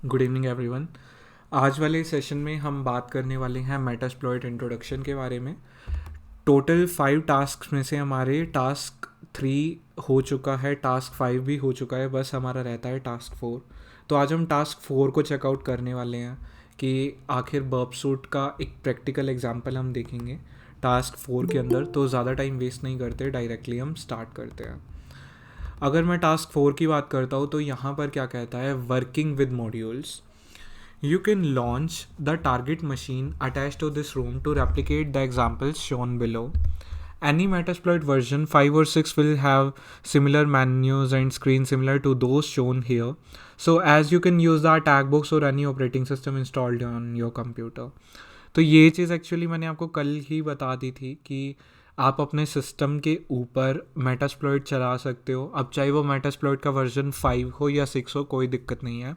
Good evening everyone. आज वाले session में हम बात करने वाले हैं मेटास्प्लॉइट इंट्रोडक्शन के बारे में। टोटल 5 टास्क में से हमारे टास्क 3 हो चुका है, टास्क 5 भी हो चुका है, बस हमारा रहता है टास्क 4। तो आज हम टास्क 4 को चेकआउट करने वाले हैं कि आखिर बर्ब सूट का एक प्रैक्टिकल एग्जाम्पल हम देखेंगे टास्क 4 के अंदर। तो ज़्यादा टाइम वेस्ट नहीं करते, डायरेक्टली हम स्टार्ट करते हैं। अगर मैं टास्क 4 की बात करता हूँ तो यहाँ पर क्या कहता है, working with modules. You can launch the target machine attached to this room to replicate the examples shown below. Any Metasploit version 5 or 6 will have similar menus and screens similar to those shown here. So as you can use the attack box or any operating system installed on your computer. तो ये चीज़ actually मैंने आपको कल ही बता दी थी कि आप अपने सिस्टम के ऊपर मेटास्प्लॉइट चला सकते हो। अब चाहे वो मेटास्प्लॉइट का वर्जन 5 हो या 6 हो, कोई दिक्कत नहीं है।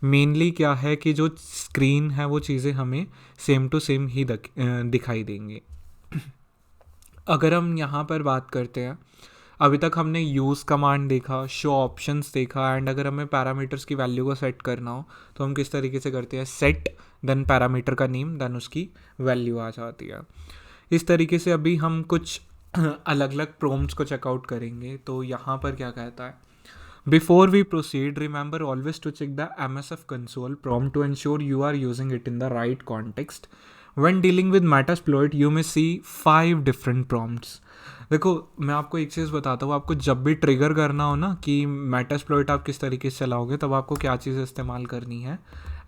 मेनली क्या है कि जो स्क्रीन है वो चीज़ें हमें सेम टू सेम ही दिखाई देंगी। अगर हम यहाँ पर बात करते हैं, अभी तक हमने यूज़ कमांड देखा, शो ऑप्शंस देखा, एंड अगर हमें पैरामीटर्स की वैल्यू को सेट करना हो तो हम किस तरीके से करते हैं, सेट देन पैरामीटर का नेम देन उसकी वैल्यू आ जाती है। इस तरीके से अभी हम कुछ अलग अलग प्रॉम्प्ट्स को चेकआउट करेंगे। तो यहाँ पर क्या कहता है, before we proceed, remember always to check the MSF console prompt to ensure you are using it in the right context. When dealing with Metasploit, you may see 5 different prompts. देखो, मैं आपको एक चीज़ बताता हूँ, आपको जब भी ट्रिगर करना हो ना कि मेटास्प्लॉइट आप किस तरीके से चलाओगे, तब आपको क्या चीज़ इस्तेमाल करनी है,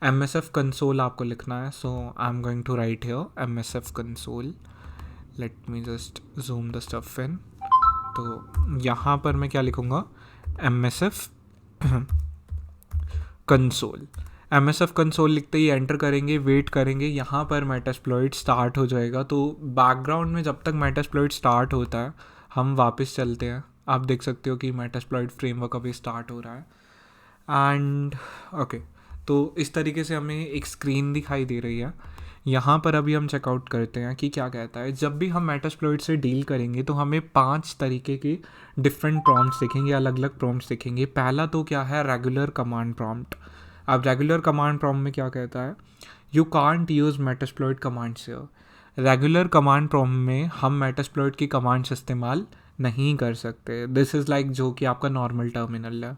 MSF कंसोल आपको लिखना है। सो I am going to right here MSF console. Let me just zoom the stuff in. तो यहाँ पर मैं क्या लिखूँगा, MSF कंसोल। MSF कंसोल लिखते ही एंटर करेंगे, वेट करेंगे, यहाँ पर मेटास्प्लॉइट स्टार्ट हो जाएगा। तो बैकग्राउंड में जब तक मेटास्प्लॉइट स्टार्ट होता है हम वापस चलते हैं। आप देख सकते हो कि मेटास्प्लॉइट फ्रेमवर्क अभी स्टार्ट हो रहा है एंड ओके। तो इस तरीके से हमें एक स्क्रीन दिखाई दे रही है। यहाँ पर अभी हम चेकआउट करते हैं कि क्या कहता है। जब भी हम मेटास्प्लॉइट से डील करेंगे तो हमें 5 तरीके के डिफरेंट प्रॉम्प्ट्स दिखेंगे, अलग अलग प्रॉम्प्ट्स दिखेंगे। पहला तो क्या है, रेगुलर कमांड प्रॉम्प्ट। अब रेगुलर कमांड प्रॉम्प्ट में क्या कहता है, you can't use Metasploit commands here. Regular command prompt में हम मेटास्प्लॉइट की कमांड्स इस्तेमाल नहीं कर सकते। दिस इज़ लाइक जो कि आपका नॉर्मल टर्मिनल है।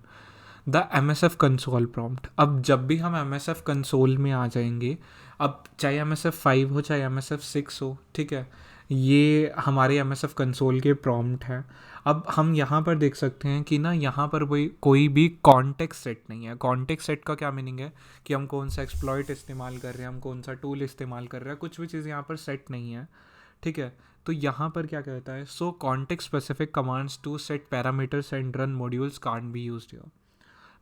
द MSF कंसोल प्रॉम्प्ट, अब जब भी हम MSF कंसोल में आ जाएंगे, अब चाहे MSF 5 हो चाहे MSF 6 हो, ठीक है, ये हमारे MSF कंसोल के प्रॉम्प्ट हैं। अब हम यहाँ पर देख सकते हैं कि ना यहाँ पर कोई भी कॉन्टेक्स्ट सेट नहीं है। कॉन्टेक्स्ट सेट का क्या मीनिंग है कि हम कौन सा एक्सप्लॉइट इस्तेमाल कर रहे हैं, हम कौन सा टूल इस्तेमाल कर रहे हैं, कुछ भी चीज़ यहाँ पर सेट नहीं है, ठीक है। तो यहाँ पर क्या कहता है, सो context specific commands to set parameters and run modules can't be used here.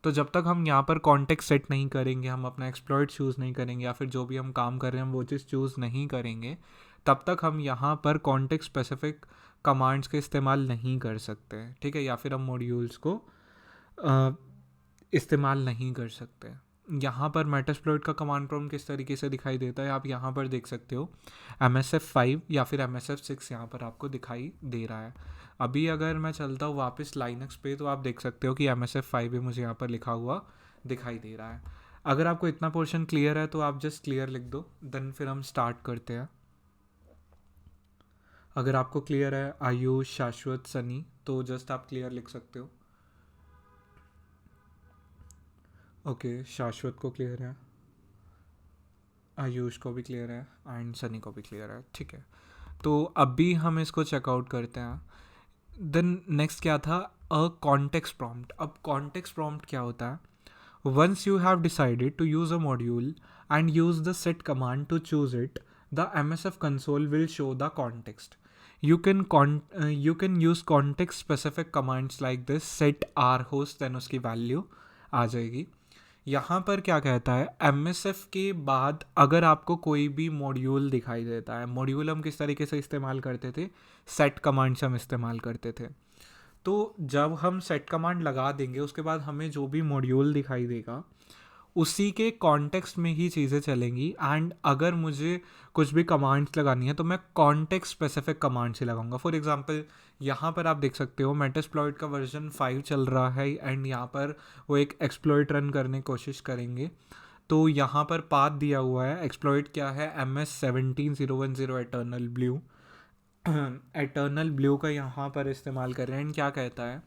तो जब तक हम यहाँ पर कॉन्टेक्स्ट सेट नहीं करेंगे, हम अपना एक्सप्लॉइट चूज़ नहीं करेंगे, या फिर जो भी हम काम कर रहे हैं हम वो चीज़ चूज़ नहीं करेंगे, तब तक हम यहाँ पर कॉन्टेक्स्ट स्पेसिफिक कमांड्स का इस्तेमाल नहीं कर सकते, ठीक है, या फिर हम मॉड्यूल्स को इस्तेमाल नहीं कर सकते। यहाँ पर मेटास्प्लॉइट का कमांड प्रॉम्प्ट किस तरीके से दिखाई देता है आप यहाँ पर देख सकते हो। MSF 5 या फिर MSF 6 यहाँ पर आपको दिखाई दे रहा है। अभी अगर मैं चलता हूँ वापस लाइनक्स पे तो आप देख सकते हो कि MSF 5 भी मुझे यहाँ पर लिखा हुआ दिखाई दे रहा है। अगर आपको इतना पोर्शन क्लियर है तो आप जस्ट क्लियर लिख दो, देन फिर हम स्टार्ट करते हैं। अगर आपको क्लियर है आयुष, शाश्वत, सनी, तो जस्ट आप क्लियर लिख सकते हो। ओके, शाश्वत को क्लियर है, आयुष को भी क्लियर है एंड सनी को भी क्लियर है, ठीक है। तो अभी हम इसको चेकआउट करते हैं। देन नेक्स्ट क्या था, अ कॉन्टेक्स्ट प्रॉम्प्ट। अब कॉन्टेक्स्ट प्रॉम्प्ट क्या होता है, once you have decided to use a module and use the set command to choose it, the MSF console will show the context. you can use context specific commands like this, set r host, then उसकी value आ जाएगी। यहाँ पर क्या कहता है, MSF के बाद अगर आपको कोई भी मॉड्यूल दिखाई देता है, मॉड्यूल हम किस तरीके से इस्तेमाल करते थे, सेट कमांड्स हम इस्तेमाल करते थे। तो जब हम सेट कमांड लगा देंगे उसके बाद हमें जो भी मॉड्यूल दिखाई देगा उसी के कॉन्टेक्स्ट में ही चीज़ें चलेंगी। एंड अगर मुझे कुछ भी कमांड्स लगानी है तो मैं कॉन्टेक्स्ट स्पेसिफिक कमांड से लगाऊंगा। फॉर एग्जांपल यहाँ पर आप देख सकते हो मेटास्प्लॉइट का वर्जन 5 चल रहा है एंड यहाँ पर वो एक एक्सप्लॉइट रन करने की कोशिश करेंगे। तो यहाँ पर पाथ दिया हुआ है, एक्सप्लॉइट क्या है, MS17010 eternal blue. Eternal blue का यहाँ पर इस्तेमाल कर रहे हैं। एंड क्या कहता है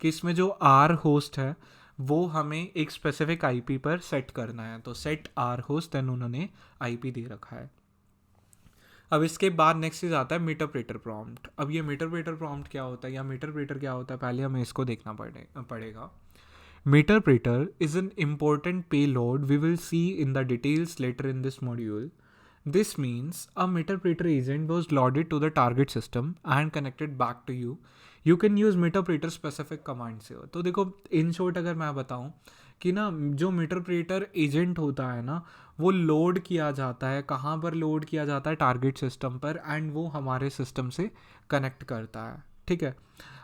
कि इसमें जो आर होस्ट है वो हमें एक स्पेसिफिक आईपी पर सेट करना है। तो सेट आर होस्ट, देन उन्होंने आईपी दे रखा है। अब इसके बाद नेक्स्ट चीज़ आता है मीटरप्रेटर प्रॉम्प्ट। अब ये मीटरप्रेटर प्रॉम्प्ट क्या होता है या मीटरप्रेटर क्या होता है, पहले हमें इसको देखना पड़ेगा। Meterpreter is an important payload we will see in the details later in this module. This means a meterpreter agent was loaded to the target system and connected back to you. You can use meterpreter specific command से। तो देखो in short अगर मैं बताऊँ कि ना जो meterpreter agent होता है ना वो लोड किया जाता है, कहाँ पर लोड किया जाता है, टारगेट सिस्टम पर, एंड वो हमारे सिस्टम से कनेक्ट करता है। ठीक है।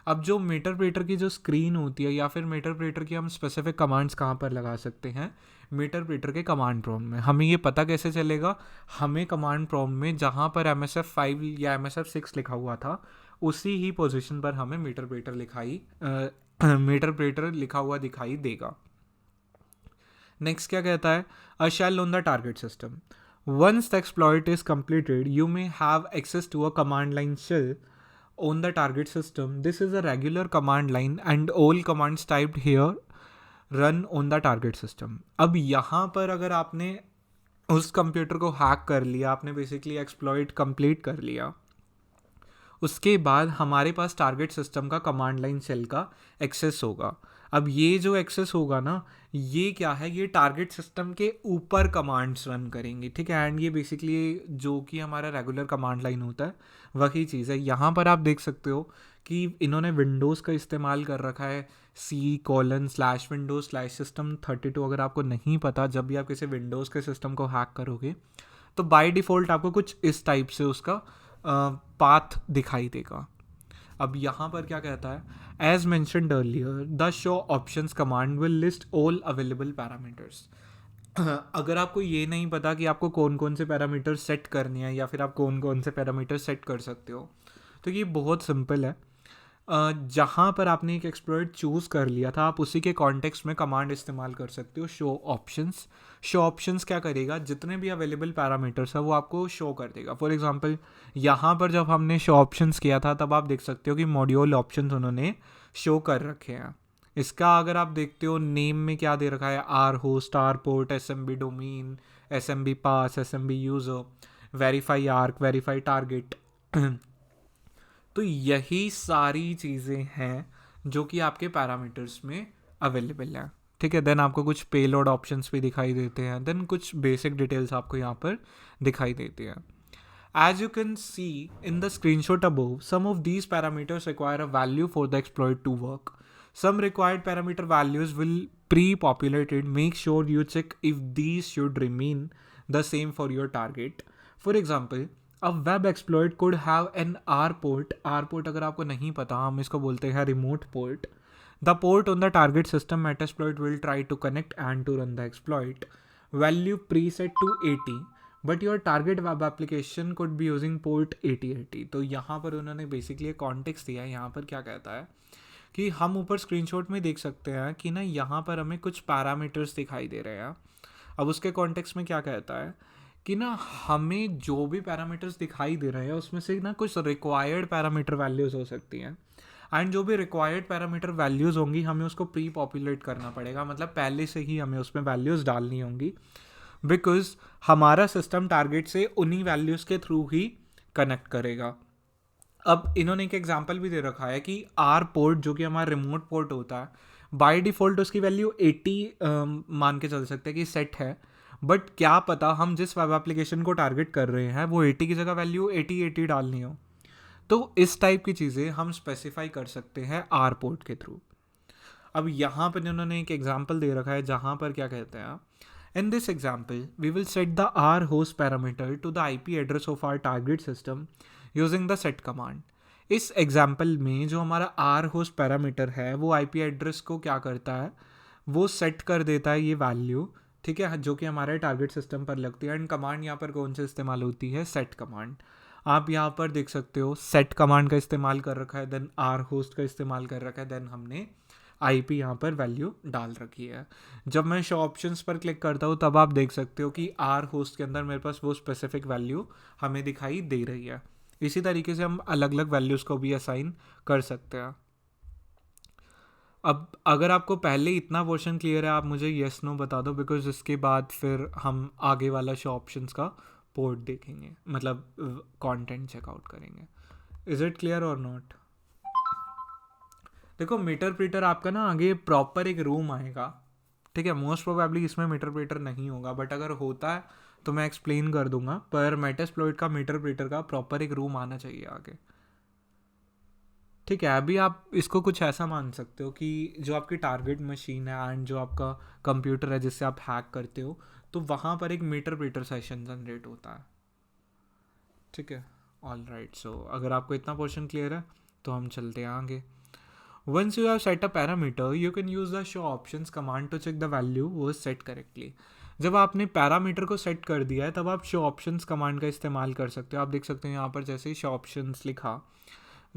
अब जो मीटरप्रेटर की जो स्क्रीन होती है या फिर मीटरप्रेटर की हम स्पेसिफिक कमांड्स कहाँ पर लगा सकते हैं, मीटरप्रेटर के कमांड प्रॉम्प्ट में। हमें ये पता कैसे चलेगा, हमें कमांड प्रॉम्प्ट में जहाँ पर MSF5 या MSF6 लिखा हुआ था उसी ही पोजीशन पर हमें मीटरप्रेटर लिखा हुआ दिखाई देगा। नेक्स्ट क्या कहता है, a shell on the target system. Once the exploit is completed you may have access to a command line shell on the target system. This is a regular command line and all commands typed here run on the target system. अब यहाँ पर अगर आपने उस computer को hack कर लिया, आपने बेसिकली एक्सप्लॉइट कंप्लीट कर लिया, उसके बाद हमारे पास टारगेट सिस्टम का कमांड लाइन शेल का एक्सेस होगा। अब ये जो एक्सेस होगा ना, ये क्या है, ये टारगेट सिस्टम के ऊपर कमांड्स रन करेंगे। ठीक है। एंड ये बेसिकली जो कि हमारा रेगुलर कमांड लाइन होता है वही चीज़ है। यहाँ पर आप देख सकते हो कि इन्होंने विंडोज़ का इस्तेमाल कर रखा है, C:\Windows/System32। अगर आपको नहीं पता, जब भी आप किसी विंडोज़ के सिस्टम को हैक करोगे तो बाय डिफ़ॉल्ट आपको कुछ इस टाइप से उसका पाथ दिखाई देगा। अब यहाँ पर क्या कहता है, as mentioned earlier the show options command will list all available parameters. अगर आपको ये नहीं पता कि आपको कौन कौन से पैरामीटर सेट करने हैं या फिर आप कौन कौन से पैरामीटर सेट कर सकते हो, तो ये बहुत सिंपल है। जहाँ पर आपने एक एक्सप्लॉइट चूज़ कर लिया था, आप उसी के कॉन्टेक्स्ट में कमांड इस्तेमाल कर सकते हो, शो ऑप्शंस। शो ऑप्शंस क्या करेगा, जितने भी अवेलेबल पैरामीटर्स है वो आपको शो कर देगा। फॉर एग्जांपल यहाँ पर जब हमने शो ऑप्शंस किया था तब आप देख सकते हो कि मॉड्यूल ऑप्शंस उन्होंने शो कर रखे हैं। इसका अगर आप देखते हो नेम में क्या दे रखा है, are host, are port, SMB domain, SMB pass, SMB user, verify arc, verify target. तो यही सारी चीज़ें हैं जो कि आपके पैरामीटर्स में अवेलेबल हैं। ठीक है। देन आपको कुछ पेलोड ऑप्शंस भी दिखाई देते हैं, देन कुछ बेसिक डिटेल्स आपको यहाँ पर दिखाई देती हैं। As you can see in the screenshot above, some of these parameters require a value for the exploit to work. Some required parameter values will pre-populated. Make sure you check if these should remain the same for your target. For example, a web exploit could have an R port. R port अगर आपको नहीं पता, हम इसको बोलते हैं remote port. The port on the target system Metasploit will try to connect and to run the exploit. Value preset to 80. But your target web application could be using port 8080। तो यहाँ पर उन्होंने बेसिकली एक context दिया है। यहाँ पर क्या कहता है कि हम ऊपर स्क्रीनशॉट में देख सकते हैं कि ना यहाँ पर हमें कुछ पैरामीटर्स दिखाई दे रहे हैं। अब उसके कॉन्टेक्स्ट में क्या कहता है कि ना हमें जो भी पैरामीटर्स दिखाई दे रहे हैं उसमें से ना कुछ रिक्वायर्ड पैरामीटर वैल्यूज़ हो सकती हैं, एंड जो भी रिक्वायर्ड पैरामीटर वैल्यूज़ होंगी हमें उसको प्री पॉपुलेट करना पड़ेगा, मतलब पहले से ही हमें उसमें वैल्यूज़ डालनी होंगी, बिकॉज हमारा सिस्टम टारगेट से उन्हीं वैल्यूज़ के थ्रू ही कनेक्ट करेगा। अब इन्होंने एक एग्जांपल भी दे रखा है कि आर पोर्ट जो कि हमारा रिमोट पोर्ट होता है, बाय डिफ़ॉल्ट उसकी वैल्यू 80 मान के चल सकते हैं कि सेट है, बट क्या पता हम जिस वेब एप्लीकेशन को टारगेट कर रहे हैं वो 80 की जगह वैल्यू 80 डालनी हो। तो इस टाइप की चीज़ें हम स्पेसिफाई कर सकते हैं आर पोर्ट के थ्रू। अब यहाँ पर इन्होंने एक एग्जांपल दे रखा है जहाँ पर क्या कहते हैं, in this example we will set the r host parameter to the IP address of our target system using the set command. इस एग्जाम्पल में जो हमारा आर होस्ट पैरामीटर है वो IP एड्रेस को क्या करता है, वो सेट कर देता है ये वैल्यू। ठीक है, जो कि हमारे टारगेट सिस्टम पर लगती है। एंड कमांड यहाँ पर कौन सी इस्तेमाल होती है, सेट कमांड। आप यहाँ पर देख सकते हो सेट कमांड का इस्तेमाल कर रखा है, देन आर होस्ट का इस्तेमाल कर रखा है, देन हमने आईपी यहाँ पर वैल्यू डाल रखी है। जब मैं शो ऑप्शंस पर क्लिक करता हूँ तब आप देख सकते हो कि आर होस्ट के अंदर मेरे पास वो स्पेसिफिक वैल्यू हमें दिखाई दे रही है। इसी तरीके से हम अलग अलग वैल्यूज़ को भी असाइन कर सकते हैं। अब अगर आपको पहले इतना पोर्शन क्लियर है, आप मुझे येस नो बता दो, बिकॉज इसके बाद फिर हम आगे वाला शो ऑप्शंस का पोर्ट देखेंगे, मतलब कंटेंट चेकआउट करेंगे। इज इट क्लियर और नॉट? देखो मीटर प्रीटर आपका ना आगे प्रॉपर एक रूम आएगा, ठीक है। मोस्ट प्रोबेबली इसमें मीटर प्रीटर नहीं होगा, बट अगर होता है तो मैं एक्सप्लेन कर दूंगा। पर मेटास्प्लॉइट का मीटर प्रीटर का प्रॉपर एक रूम आना चाहिए आगे, ठीक है। अभी आप इसको कुछ ऐसा मान सकते हो कि जो आपकी टारगेट मशीन है एंड जो आपका कंप्यूटर है जिससे आप हैक करते हो, तो वहाँ पर एक मीटर प्रीटर सेशन जनरेट होता है, ठीक है। ऑल राइट, सो अगर आपको इतना पोर्शन क्लियर है तो हम चलते हैं आगे। Once you have set a parameter you can use the show options command to check the value वो सेट करेक्टली। जब आपने पैरामीटर को सेट कर दिया है तब आप शो ऑप्शंस कमांड का इस्तेमाल कर सकते हो। आप देख सकते हैं यहाँ पर जैसे ही शो ऑप्शंस लिखा,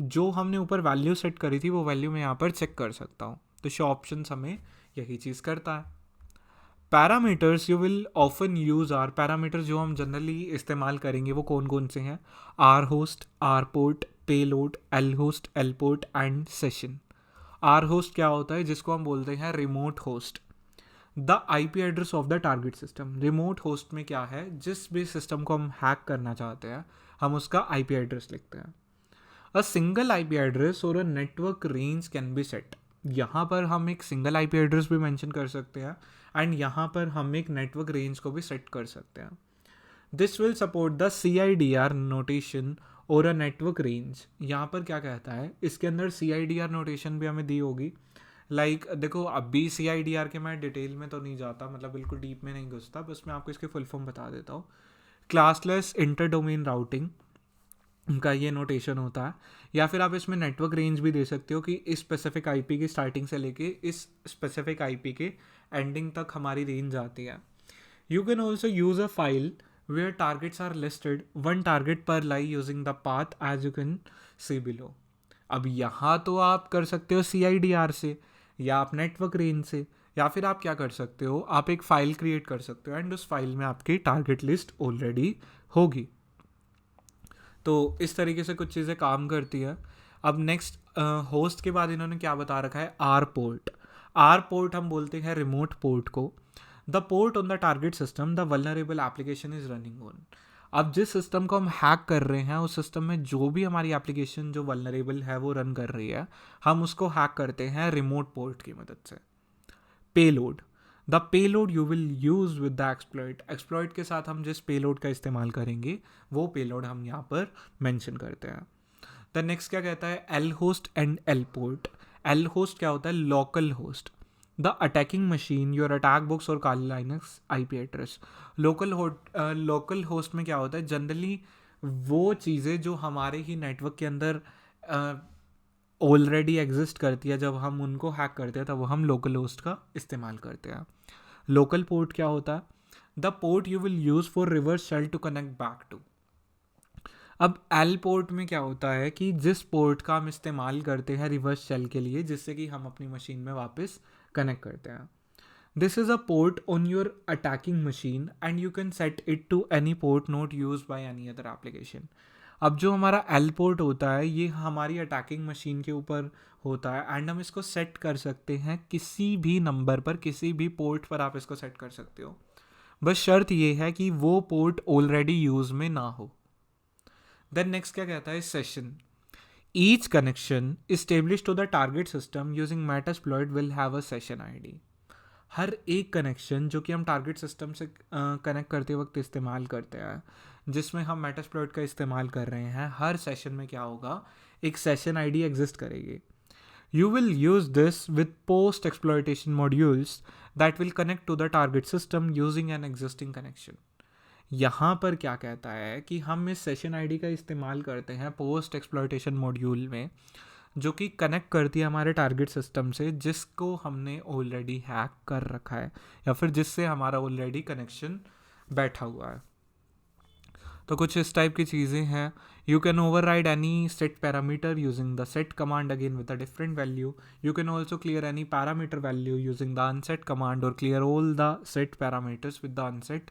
जो हमने ऊपर वैल्यू सेट करी थी वो वैल्यू मैं यहाँ पर चेक कर सकता हूँ। तो शो ऑप्शंस हमें यही चीज़ करता है। Parameters you will often use are, parameters जो हम जनरली इस्तेमाल करेंगे वो कौन कौन से हैं, आर होस्ट, आर पोर्ट, पे load, L host, L port and session. Are host क्या होता है, जिसको हम बोलते हैं remote host, the IP address of the target system. Remote host में क्या है, जिस भी सिस्टम को हम हैक करना चाहते हैं हम उसका आईपी एड्रेस लिखते हैं। अ सिंगल आईपी एड्रेस और a network range can be set. यहाँ पर हम एक सिंगल आईपी एड्रेस भी मेंशन कर सकते हैं एंड यहाँ पर हम एक नेटवर्क रेंज को भी सेट कर सकते हैं। This will support the CIDR notation और अ नेटवर्क रेंज। यहाँ पर क्या कहता है, इसके अंदर CIDR नोटेशन भी हमें दी होगी। लाइक देखो अभी CIDR के मैं डिटेल में तो नहीं जाता, मतलब बिल्कुल डीप में नहीं घुसता, बस मैं आपको इसके फुल फॉर्म बता देता हूँ। क्लासलेस इंटर डोमेन राउटिंग का ये नोटेशन होता है। या फिर आप इसमें नेटवर्क रेंज भी दे सकते हो कि इस स्पेसिफिक आईपी की स्टार्टिंग से लेके इस स्पेसिफिक आईपी के एंडिंग तक हमारी रेंज आती है। You can also use a file where targets are listed, one target पर लाई using the path as you can see below. अब यहाँ तो आप कर सकते हो CIDR से, या आप नेटवर्क रेंज से, या फिर आप क्या कर सकते हो, आप एक फ़ाइल क्रिएट कर सकते हो एंड उस फाइल में आपकी टारगेट लिस्ट ऑलरेडी होगी। तो इस तरीके से कुछ चीज़ें काम करती है। अब नेक्स्ट होस्ट के बाद इन्होंने क्या बता रखा है, आर पोर्ट। आर पोर्ट हम बोलते हैं रिमोट पोर्ट को। The port on the target system the vulnerable application is running on. अब जिस सिस्टम को हम हैक कर रहे हैं उस सिस्टम में जो भी हमारी एप्लीकेशन जो वल्नरेबल है वो रन कर रही है, हम उसको हैक करते हैं रिमोट पोर्ट की मदद से। Payload, the payload you will use with the exploit. Exploit के साथ हम जिस पेलोड का इस्तेमाल करेंगे वो पेलोड हम यहाँ पर मेंशन करते हैं। द नेक्स्ट क्या कहता है, L host and L port. L host क्या होता है, local host, the attacking machine your attack books और काली Linux IP address. Local host में क्या होता है, जनरली वो चीज़ें जो हमारे ही नेटवर्क के अंदर ऑलरेडी एग्जिस्ट करती है, जब हम उनको हैक करते हैं तब हम लोकल होस्ट का इस्तेमाल करते हैं। लोकल पोर्ट क्या होता है, the port you will use for reverse shell to connect back to. अब एल पोर्ट में क्या होता है कि जिस पोर्ट का हम इस्तेमाल करते हैं रिवर्स शेल के लिए, जिससे कि हम अपनी मशीन में वापस कनेक्ट करते हैं। This is a port on your attacking machine and you can set it to any port not use by any other application. अब जो हमारा एल पोर्ट होता है ये हमारी अटैकिंग मशीन के ऊपर होता है एंड हम इसको सेट कर सकते हैं किसी भी नंबर पर, किसी भी पोर्ट पर आप इसको सेट कर सकते हो। बस शर्त ये है कि वो पोर्ट ऑलरेडी यूज़ में ना हो। देन नेक्स्ट क्या कहता है, session. Each connection establish to the target system using Metasploit will have a session ID. हर एक कनेक्शन जो कि हम टारगेट सिस्टम से कनेक्ट करते वक्त इस्तेमाल करते हैं, जिसमें हम मेटास्प्लॉइट का इस्तेमाल कर रहे हैं, हर सेशन में क्या होगा, एक सेशन आईडी एग्जिस्ट करेगी। You will use this with post exploitation modules that will connect to the target system using an existing connection. यहाँ पर क्या कहता है कि हम इस सेशन आईडी का इस्तेमाल करते हैं पोस्ट एक्सप्लॉयटेशन मॉड्यूल में, जो कि कनेक्ट करती है हमारे टारगेट सिस्टम से, जिसको हमने ऑलरेडी हैक कर रखा है या फिर जिससे हमारा ऑलरेडी कनेक्शन बैठा हुआ है। तो कुछ इस टाइप की चीज़ें हैं। You can over ride any set parameter using the set command again with a different value. You can also clear any parameter value using the unset command और clear all the set parameters with the unset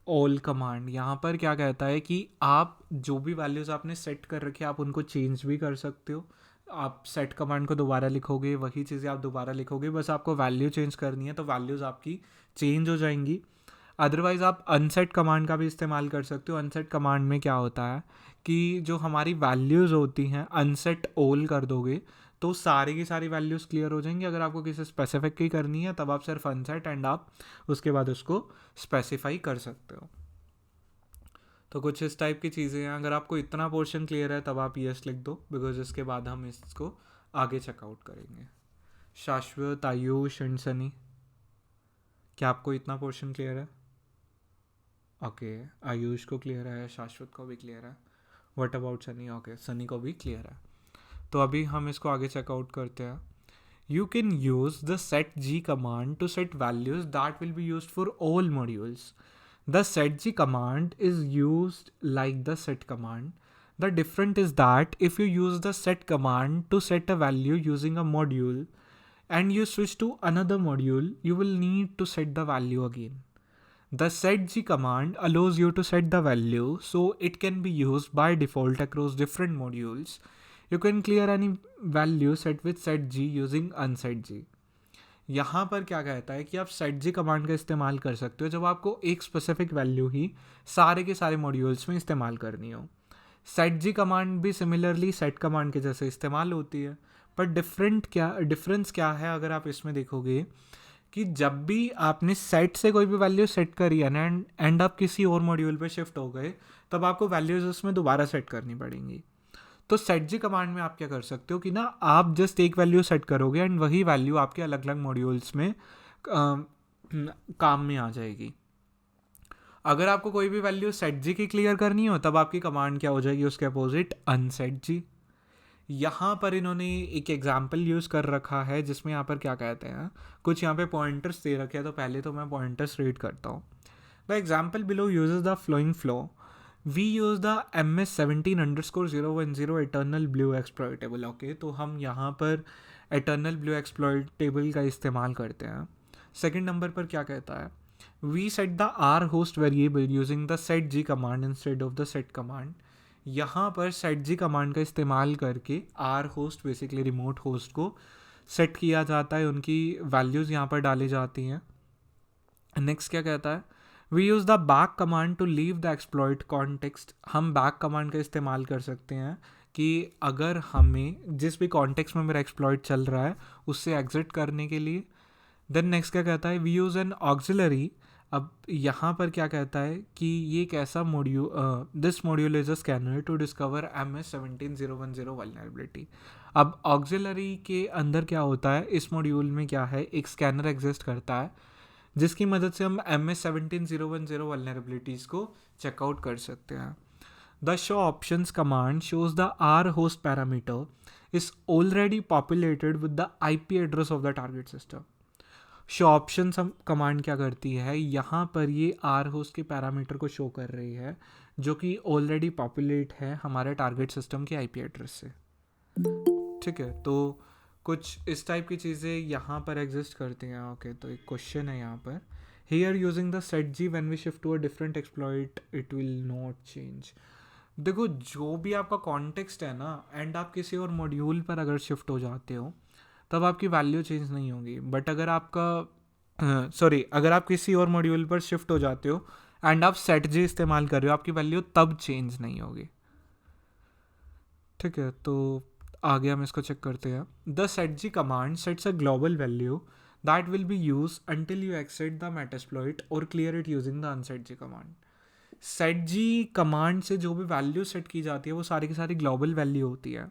all command. यहाँ पर क्या कहता है कि आप जो भी वैल्यूज़ आपने सेट कर रखी है आप उनको चेंज भी कर सकते हो। आप सेट कमांड को दोबारा लिखोगे, वही चीज़ें आप दोबारा लिखोगे, बस आपको वैल्यू चेंज करनी है तो वैल्यूज़ आपकी चेंज हो जाएंगी। अदरवाइज़ आप अनसेट कमांड का भी इस्तेमाल कर सकते हो। अनसेट कमांड में क्या होता है कि जो हमारी वैल्यूज़ होती हैं अनसेट ऑल कर दोगे तो सारी की सारी वैल्यूज़ क्लियर हो जाएंगी। अगर आपको किसी स्पेसिफिक की करनी है तब आप सिर्फ अनसेट एंड आप उसके बाद उसको स्पेसिफाई कर सकते हो। तो कुछ इस टाइप की चीज़ें हैं। अगर आपको इतना पोर्शन क्लियर है तब आप यस लिख दो, बिकॉज इसके बाद हम इसको आगे चेकआउट करेंगे। शाश्वत, आयुष एंड सनी, क्या आपको इतना पोर्शन क्लियर है? ओके, आयुष को क्लियर है, शाश्वत को भी क्लियर है। What about Sunny? Okay, Sunny को भी क्लियर है। तो अभी हम इसको आगे चेकआउट करते हैं। You can use the set ji command to set values that will be used for all modules. The setg command is used like the set command. The difference is that if you use the set command to set a value using a module and you switch to another module, you will need to set the value again. The setg command allows you to set the value so it can be used by default across different modules. You can clear any value set with setg using unsetg. यहाँ पर क्या कहता है कि आप setg command का इस्तेमाल कर सकते हो जब आपको एक स्पेसिफिक वैल्यू ही सारे के सारे मॉड्यूल्स में इस्तेमाल करनी हो। setg कमांड भी सिमिलरली सेट कमांड के जैसे इस्तेमाल होती है, पर डिफरेंस क्या है अगर आप इसमें देखोगे कि जब भी आपने सेट से कोई भी वैल्यू सेट करी है एंड आप किसी और मॉड्यूल पे शिफ्ट हो गए तब आपको वैल्यूज उसमें दोबारा सेट करनी पड़ेंगी। तो setg कमांड में आप क्या कर सकते हो कि ना आप जस्ट एक वैल्यू सेट करोगे एंड वही वैल्यू आपके अलग अलग मॉड्यूल्स में काम में आ जाएगी। अगर आपको कोई भी वैल्यू setg की क्लियर करनी हो तब आपकी कमांड क्या हो जाएगी उसके अपोजिट, unsetg। यहाँ पर इन्होंने एक एग्जाम्पल यूज़ कर रखा है जिसमें यहाँ पर क्या कहते हैं, कुछ यहाँ पे पॉइंटर्स दे रखे हैं। तो पहले तो मैं पॉइंटर्स रीड करता हूँ। The example below uses the flowing flow. We use the MS17_010 eternal blue exploitable. Okay, तो हम यहाँ पर एटर्नल ब्लू एक्सप्लॉयटेबल का इस्तेमाल करते हैं। सेकेंड नंबर पर क्या कहता है, we set the are host variable using the set ji command instead of the set command. यहाँ पर सेट जी कमांड का इस्तेमाल करके are host basically remote host को सेट किया जाता है, उनकी वैल्यूज़ यहाँ पर डाली जाती हैं। नेक्स्ट क्या कहता है, we use the back command to leave the exploit context. हम बैक कमांड का इस्तेमाल कर सकते हैं कि अगर हमें जिस भी कॉन्टेक्स्ट में मेरा एक्सप्लॉइट चल रहा है उससे एग्जिट करने के लिए। देन नेक्स्ट क्या कहता है, वी यूज़ एन ऑक्सिलरी। अब यहाँ पर क्या कहता है कि ये एक ऐसा module, this module is a scanner to discover MS17_010 vulnerability. अब ऑक्सिलरी के अंदर क्या होता है, इस मॉड्यूल में क्या है, एक स्कैनर एग्जिस्ट करता है जिसकी मदद से हम MS17_010 वल्नरेबिलिटीज़ को चेकआउट कर सकते हैं। The show options command shows the are host parameter is already populated with the IP address of the target system. Show option command क्या करती है, यहाँ पर ये आर होस्ट के पैरामीटर को शो कर रही है जो कि ऑलरेडी पॉपुलेट है हमारे टारगेट सिस्टम के IP एड्रेस से। ठीक है, तो कुछ इस टाइप की चीज़ें यहाँ पर एग्जिस्ट करती हैं। ओके, तो एक क्वेश्चन है यहाँ पर, here using the setg when we shift to a different exploit it will not change. देखो, जो भी आपका कॉन्टेक्स्ट है ना एंड आप किसी और मॉड्यूल पर अगर शिफ्ट हो जाते हो तब आपकी वैल्यू चेंज नहीं होगी। बट अगर अगर आप किसी और मॉड्यूल पर शिफ्ट हो जाते हो एंड आप setg इस्तेमाल कर रहे हो आपकी वैल्यू तब चेंज नहीं होगी। ठीक है, तो आगे हम इसको चेक करते हैं। The setg command sets a global value that will be use until you एक्सेट the Metasploit और clear it using the unsetg command. setg command से जो भी वैल्यू सेट की जाती है वो सारी की सारी ग्लोबल वैल्यू होती है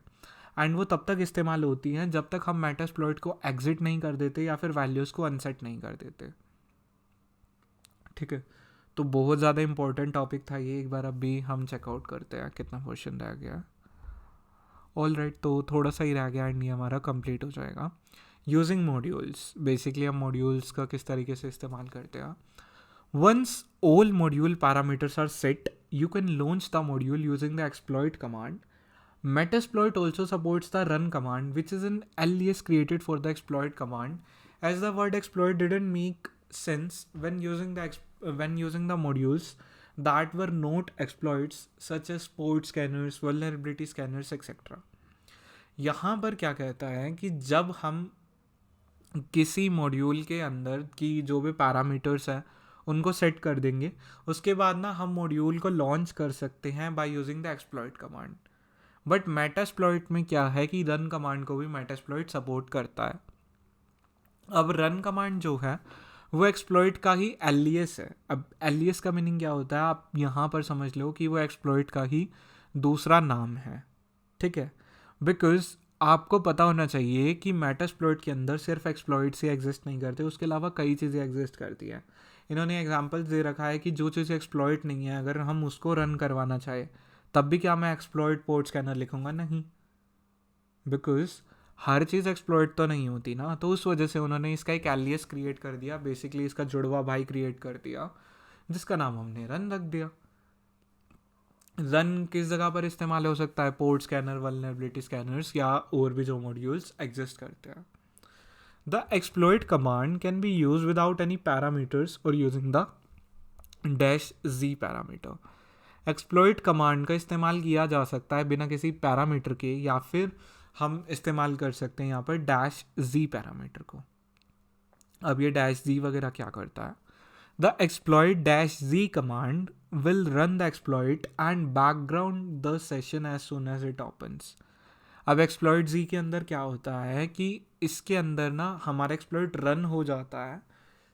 एंड वो तब तक इस्तेमाल होती हैं जब तक हम मेटास्प्लॉइट को एग्जिट नहीं कर देते या फिर वैल्यूज़ को अनसेट नहीं कर देते। ठीक है, तो बहुत ज़्यादा इंपॉर्टेंट टॉपिक था ये। एक बार अभी हम चेकआउट करते हैं कितना क्वेश्चन रह गया। ऑल राइट, तो थोड़ा सा ही रह गया एंड ये हमारा कंप्लीट हो जाएगा. यूजिंग मॉड्यूल्स, बेसिकली हम मॉड्यूल्स का किस तरीके से इस्तेमाल करते हैं. Once all module parameters are set, you can launch the module using the exploit command. Metasploit also supports the run command, which is an alias created for the exploit command, as the word exploit didn't make sense when using the modules that were not exploits, such as port scanners, vulnerability scanners, etc. यहाँ पर क्या कहता है कि जब हम किसी module के अंदर की जो भी पैरामीटर्स हैं उनको सेट कर देंगे, उसके बाद ना हम मॉड्यूल को लॉन्च कर सकते हैं by using the exploit command. But Metasploit में क्या है कि रन कमांड को भी मेटास्प्लॉइट सपोर्ट करता है. अब रन कमांड जो है वो एक्सप्लॉइट का ही एलियस है. अब एलियस का मीनिंग क्या होता है, आप यहाँ पर समझ लो कि वो एक्सप्लॉइट का ही दूसरा नाम है. ठीक है, बिकॉज आपको पता होना चाहिए कि मेटास्प्लॉइट के अंदर सिर्फ एक्सप्लॉइट्स ही एग्जिस्ट नहीं करते, उसके अलावा कई चीज़ें एग्जिस्ट करती हैं. इन्होंने एग्जांपल्स दे रखा है कि जो चीज़ एक्सप्लॉइट नहीं है अगर हम उसको रन करवाना चाहे तब भी क्या मैं एक्सप्लॉइट पोर्ट स्कैनर लिखूंगा? नहीं, बिकॉज हर चीज़ एक्सप्लॉइट तो नहीं होती ना. तो उस वजह से उन्होंने इसका एक एलियस क्रिएट कर दिया, बेसिकली इसका जुड़वा भाई क्रिएट कर दिया, जिसका नाम हमने रन रख दिया. रन किस जगह पर इस्तेमाल हो सकता है? पोर्ट स्कैनर, वल्नरेबिलिटी स्कैनर्स या और भी जो मॉड्यूल्स एग्जिस्ट करते हैं. The exploit command can be use without any parameters और using the -z parameter. Exploit command का इस्तेमाल किया जा सकता है बिना किसी पैरामीटर के, या फिर हम इस्तेमाल कर सकते हैं यहाँ पर -z पैरामीटर को. अब ये -z वगैरह क्या करता है? The exploit -z command will run the exploit and background the session as soon as it opens. अब exploit z के अंदर क्या होता है कि इसके अंदर ना हमारा exploit रन हो जाता है,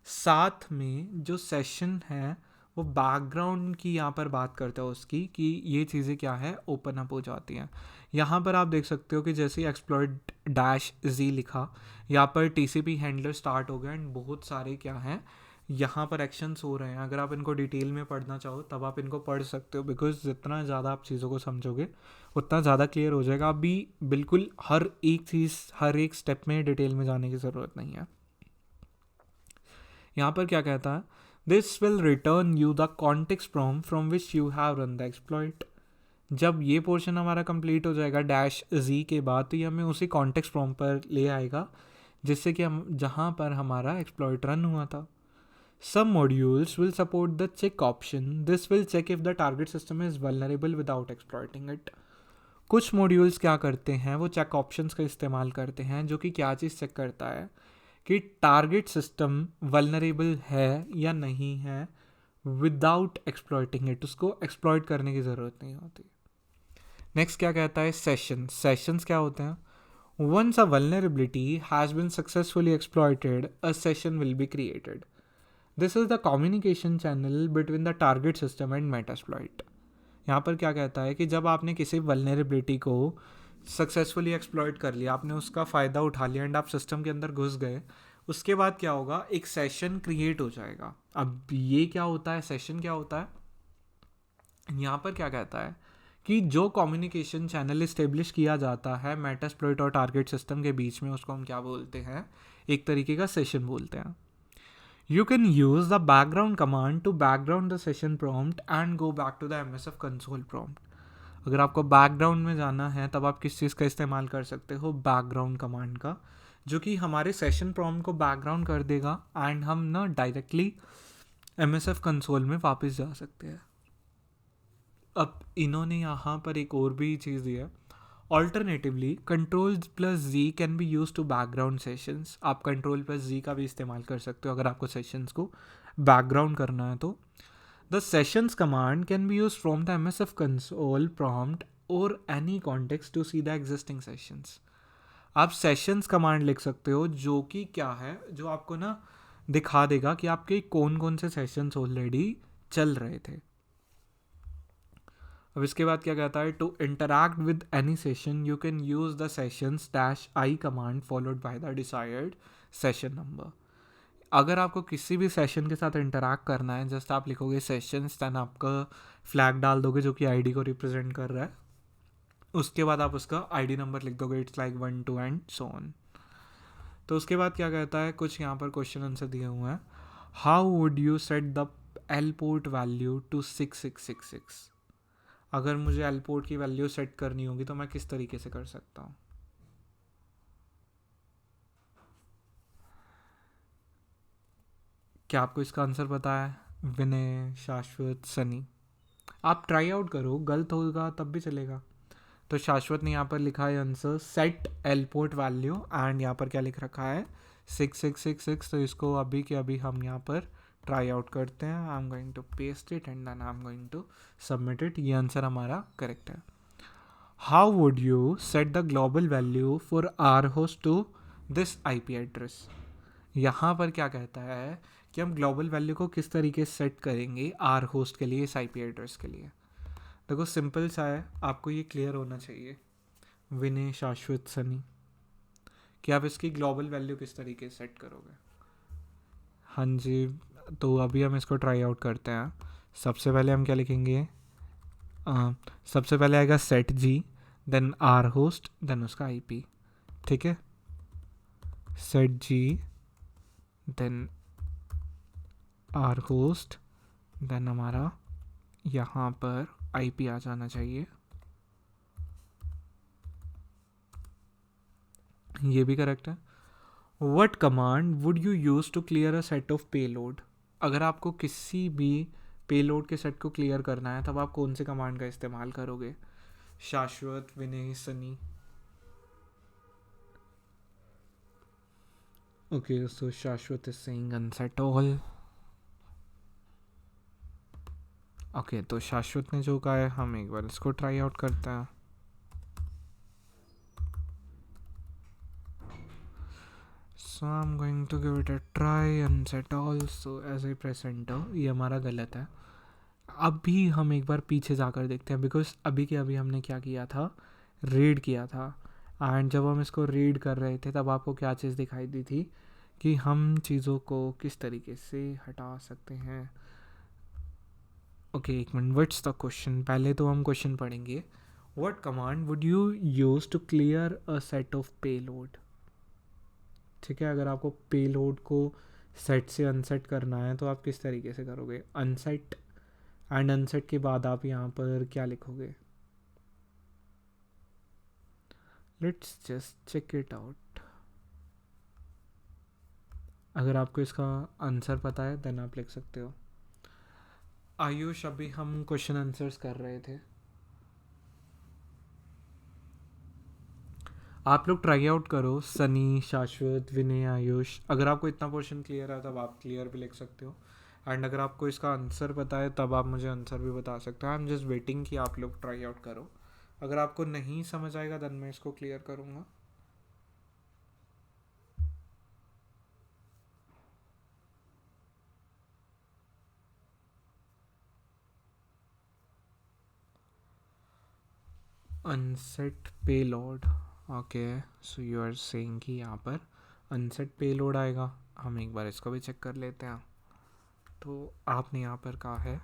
साथ में जो सेशन है वो बैकग्राउंड की यहाँ पर बात करता है उसकी कि ये चीज़ें क्या है ओपन अप हो जाती हैं. यहाँ पर आप देख सकते हो कि जैसे ही एक्सप्लॉइट -z लिखा, यहाँ पर TCP हैंडलर स्टार्ट हो गया एंड बहुत सारे क्या हैं यहाँ पर एक्शंस हो रहे हैं. अगर आप इनको डिटेल में पढ़ना चाहो तब आप इनको पढ़ सकते हो, बिकॉज जितना ज़्यादा आप चीज़ों को समझोगे उतना ज़्यादा क्लियर हो जाएगा. अभी बिल्कुल हर एक चीज़, हर एक स्टेप में डिटेल में जाने की ज़रूरत नहीं है. यहाँ पर क्या कहता है? This will return you the context from which you have run the exploit. जब ये पोर्शन हमारा कंप्लीट हो जाएगा -z के बाद, तो ये हमें उसी कॉन्टेक्स्ट फ्रॉम पर ले आएगा जिससे कि हम जहाँ पर हमारा एक्सप्लॉइट रन हुआ था. Some modules will support the check option. This will check if the target system is vulnerable without exploiting it. कुछ मॉड्यूल्स क्या करते हैं, वो चेक ऑप्शंस का इस्तेमाल करते हैं, जो कि क्या चीज़ चेक करता है कि टारगेट सिस्टम वल्नरेबल है या नहीं है विदाउट एक्सप्लॉइटिंग इट. उसको एक्सप्लॉइट करने की ज़रूरत नहीं होती. नेक्स्ट क्या कहता है? सेशंस क्या होते हैं? Once a vulnerability has been successfully exploited, a session will be created. This is the communication channel between the target system and Metasploit. यहाँ पर क्या कहता है कि जब आपने किसी वल्नरेबिलिटी को सक्सेसफुली एक्सप्लॉइट कर लिया, आपने उसका फ़ायदा उठा लिया एंड आप सिस्टम के अंदर घुस गए, उसके बाद क्या होगा? एक सेशन क्रिएट हो जाएगा. अब ये क्या होता है? सेशन क्या होता है? यहाँ पर क्या कहता है कि जो कम्युनिकेशन चैनल इस्टेब्लिश किया जाता है मेटास्प्लॉइट और टारगेट सिस्टम के बीच में, उसको हम क्या बोलते हैं? एक तरीके का सेशन बोलते हैं. You can use the background command to background the session prompt and go back to the MSF console prompt. अगर आपको बैकग्राउंड में जाना है तब आप किस चीज़ का इस्तेमाल कर सकते हो? बैकग्राउंड कमांड का, जो कि हमारे सेशन प्रॉम्प्ट को बैकग्राउंड कर देगा एंड हम ना डायरेक्टली MSF कंसोल में वापस जा सकते हैं. अब इन्होंने यहाँ पर एक और भी चीज़ दी है. Alternatively Ctrl+Z can be use to background sessions. आप Ctrl+Z का भी इस्तेमाल कर सकते हो अगर आपको सेशंस को बैकग्राउंड करना है तो. The sessions command can be use from the MSF console prompt और any context to see the existing sessions. आप सेशंस कमांड लिख सकते हो, जो कि क्या है, जो आपको ना दिखा देगा कि आपके कौन कौन से सेशंस ऑलरेडी चल रहे थे. अब इसके बाद क्या कहता है? To interact with any session you can use the sessions -i command followed by the डिसायर्ड session number. अगर आपको किसी भी सेशन के साथ इंटरैक्ट करना है, जस्ट आप लिखोगे सेशंस, देन आपका फ्लैग डाल दोगे जो कि आईडी को रिप्रेजेंट कर रहा है, उसके बाद आप उसका आईडी नंबर लिख दोगे, it's like 1 2 and so on. तो उसके बाद क्या कहता है, कुछ यहाँ पर क्वेश्चन आंसर दिए हुए हैं। How would you set the L port value to 6666? अगर मुझे एल पोर्ट की वैल्यू सेट करनी होगी तो मैं किस तरीके से कर सकता हूँ? क्या आपको इसका आंसर पता है? विनय, शाश्वत, सनी, आप ट्राई आउट करो, गलत होगा तब भी चलेगा। तो शाश्वत ने यहाँ पर लिखा है answer set L port value, and यहाँ पर क्या लिख रखा है 6666। तो इसको अभी के अभी हम यहाँ पर ट्राई आउट करते हैं। I am going to paste it and then I am going to submit it. ये आंसर हमारा करेक्ट है। How would you set the global value for are host to this IP address? यहाँ पर क्या कहता है कि हम ग्लोबल वैल्यू को किस तरीके से सेट करेंगे आर होस्ट के लिए, इस आईपी एड्रेस के लिए। देखो सिंपल सा है, आपको ये क्लियर होना चाहिए विनय, शाश्वत, सनी, कि आप इसकी ग्लोबल वैल्यू किस तरीके से सेट करोगे। हाँ जी, तो अभी हम इसको ट्राई आउट करते हैं। सबसे पहले हम क्या लिखेंगे, सबसे पहले आएगा set ji, then are host, then उसका आईपी। ठीक है, set ji, then are host, then हमारा यहाँ पर आईपी आ जाना चाहिए। ये भी करेक्ट है। What command would you use to clear a set of payload? अगर आपको किसी भी पेलोड के सेट को क्लियर करना है तब आप कौन से कमांड का इस्तेमाल करोगे? शाश्वत, विनय, सनी। ओके, सो शाश्वत is saying unset all. Okay, तो शाश्वत ने जो कहा है हम एक बार इसको ट्राई आउट करते हैं। सो I am going to give it a try, unset all. So as a press enter, ये हमारा गलत है। अभी हम एक बार पीछे जाकर देखते हैं, बिकॉज अभी के अभी हमने क्या किया था, रीड किया था। एंड जब हम इसको रीड कर रहे थे तब आपको क्या चीज़ दिखाई दी थी कि हम चीज़ों को किस तरीके से हटा सकते हैं। ओके, एक मिनट, व्हाट्स द क्वेश्चन? पहले तो हम क्वेश्चन पढ़ेंगे। What command would you use to clear a set of payload? ठीक है, अगर आपको पेलोड को सेट से अनसेट करना है तो आप किस तरीके से करोगे? अनसेट, एंड अनसेट के बाद आप यहाँ पर क्या लिखोगे? Let's just check it out. अगर आपको इसका आंसर पता है देन आप लिख सकते हो। आयुष, अभी हम क्वेश्चन आंसर्स कर रहे थे, आप लोग ट्राई आउट करो। सनी, शाश्वत, विनय, आयुष, अगर आपको इतना पोर्शन क्लियर है तब आप क्लियर भी लिख सकते हो। एंड अगर आपको इसका आंसर पता है तब आप मुझे आंसर भी बता सकते हो। आई एम जस्ट वेटिंग कि आप लोग ट्राई आउट करो। अगर आपको नहीं समझ आएगा देन मैं इसको क्लियर करूँगा। Unset payload, okay, so you are saying कि यहाँ पर अनसेट पेलोड आएगा। हम एक बार इसको भी चेक कर लेते हैं। तो आपने यहाँ पर कहा है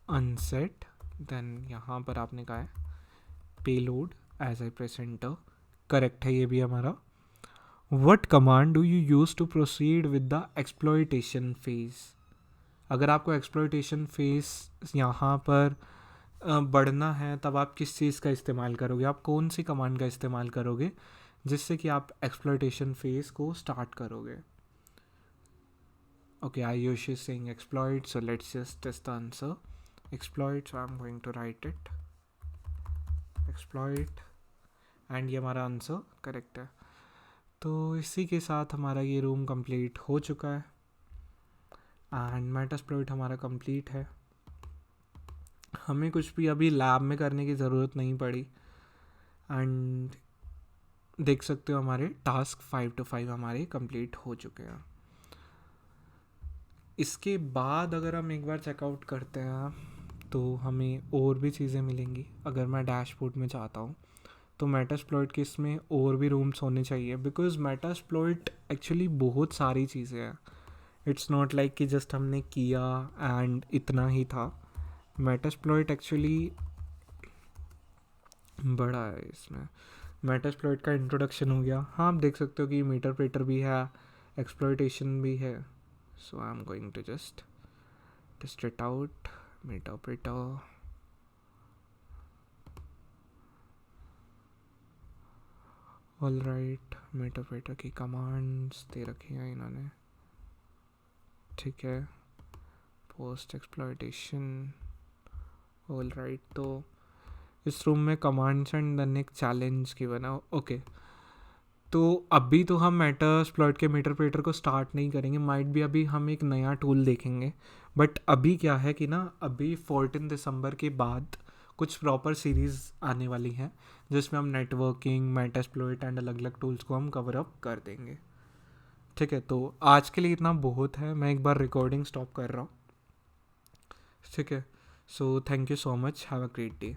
अनसेट, देन यहाँ पर आपने कहा है payload as I press enter. Correct है ये भी हमारा। What command do you use to proceed with the exploitation phase? अगर आपको एक्सप्लॉयटेशन फेज यहाँ पर बढ़ना है तब आप किस चीज़ का इस्तेमाल करोगे? आप कौन सी कमांड का इस्तेमाल करोगे जिससे कि आप एक्सप्लॉयटेशन फेज को स्टार्ट करोगे? Okay, Ayush is saying exploit, so let's just test the answer. Exploit, so I'm going to write it exploit, and ये हमारा आंसर करेक्ट है। तो इसी के साथ हमारा ये रूम कंप्लीट हो चुका है एंड मेटास्प्लॉइट हमारा कंप्लीट है। हमें कुछ भी अभी लैब में करने की ज़रूरत नहीं पड़ी। एंड देख सकते हो हमारे टास्क 5 to 5 हमारे कंप्लीट हो चुके हैं। इसके बाद अगर हम एक बार चेकआउट करते हैं तो हमें और भी चीज़ें मिलेंगी। अगर मैं डैशबोर्ड में चाहता हूँ तो मेटास्प्लॉइट के इसमें और भी रूम्स होने चाहिए, बिकॉज मेटास्प्लॉइट एक्चुअली बहुत सारी चीज़ें हैं। इट्स नॉट लाइक कि जस्ट हमने किया एंड इतना ही था। मेटास्प्लॉइट एक्चुअली बड़ा है इसमें। मेटास्प्लॉइट का इंट्रोडक्शन हो गया। हाँ, आप देख सकते हो कि मीटरप्रेटर भी है, एक्सप्लॉइटेशन भी है। सो I am going to just test it out. मेटाप्रेटर, all right, मेटाप्रेटर की कमांड्स दे रखी हैं इन्होंने, ठीक है। Post exploitation, all right. तो इस रूम में कमांड्स एंड देन एक चैलेंज की बनाओ, ओके। तो अभी तो हम मेटास्प्लॉइट के मीटरप्रेटर को स्टार्ट नहीं करेंगे, माइट भी अभी हम एक नया टूल देखेंगे। बट अभी क्या है कि ना, अभी 14 दिसंबर के बाद कुछ प्रॉपर सीरीज़ आने वाली हैं जिसमें हम नेटवर्किंग, मेटास्प्लॉइट एंड अलग अलग टूल्स को हम कवर अप कर देंगे, ठीक है। तो आज के लिए इतना बहुत है, मैं एक बार रिकॉर्डिंग स्टॉप कर रहा हूँ, ठीक है। So thank you so much, have a great day.